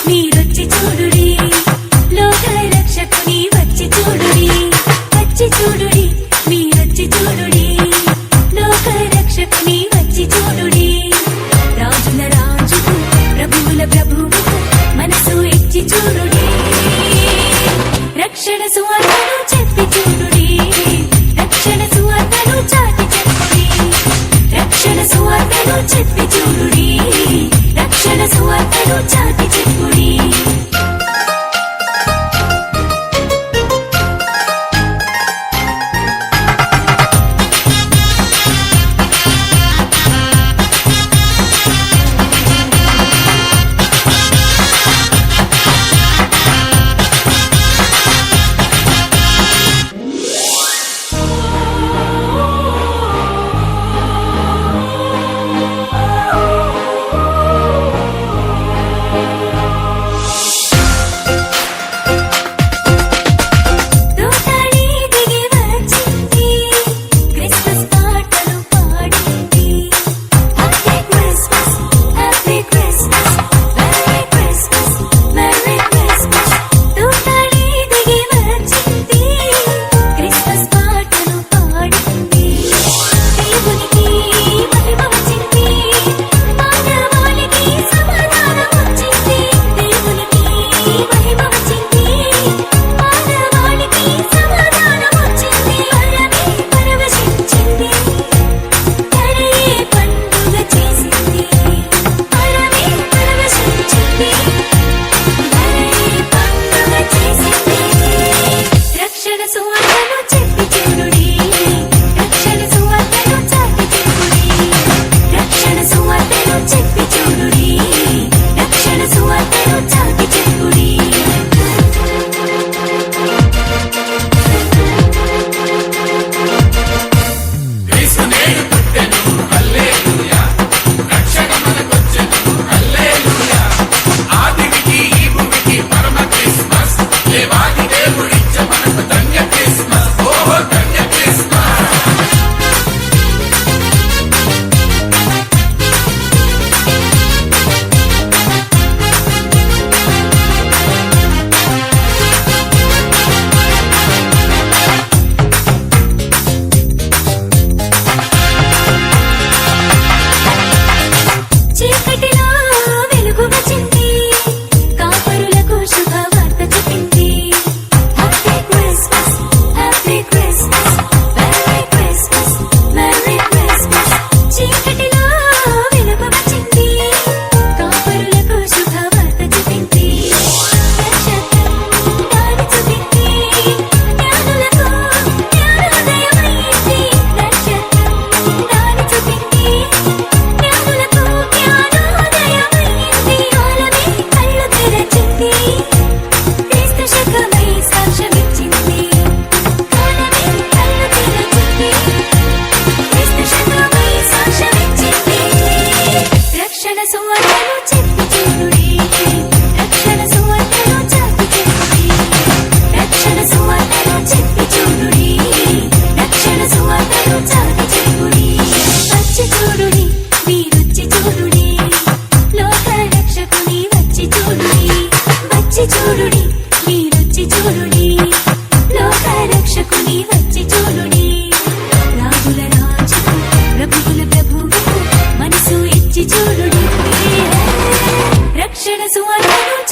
మీరొచ్చి చూడుడి, లోక రక్షకుని వచ్చి చూడుడి, వచ్చి చూడుడి, మీరొచ్చి చూడుడి, లోక రక్షకుని వచ్చి చూడుడి. రాజుల రాజుకు ప్రభువుల ప్రభువుకు మనసు ఇచ్చి చూడుడి, రక్షణ సువార్తను చెప్పి చూడుడి, రక్షణ సువార్తను చాటి చెప్పుడి, రక్షణ సువార్తను చెప్పి చూడుడి, రక్షణ సువార్తను చాటి చెప్పుడి. చూడుడి, మీరొచ్చి చూడుడి, లోక రక్షకుని వచ్చి చూడుడి, రాజుల రాజుకు ప్రభువుల ప్రభువుకు మనసు ఇచ్చి చూడుడి, రక్షణ సువార్తను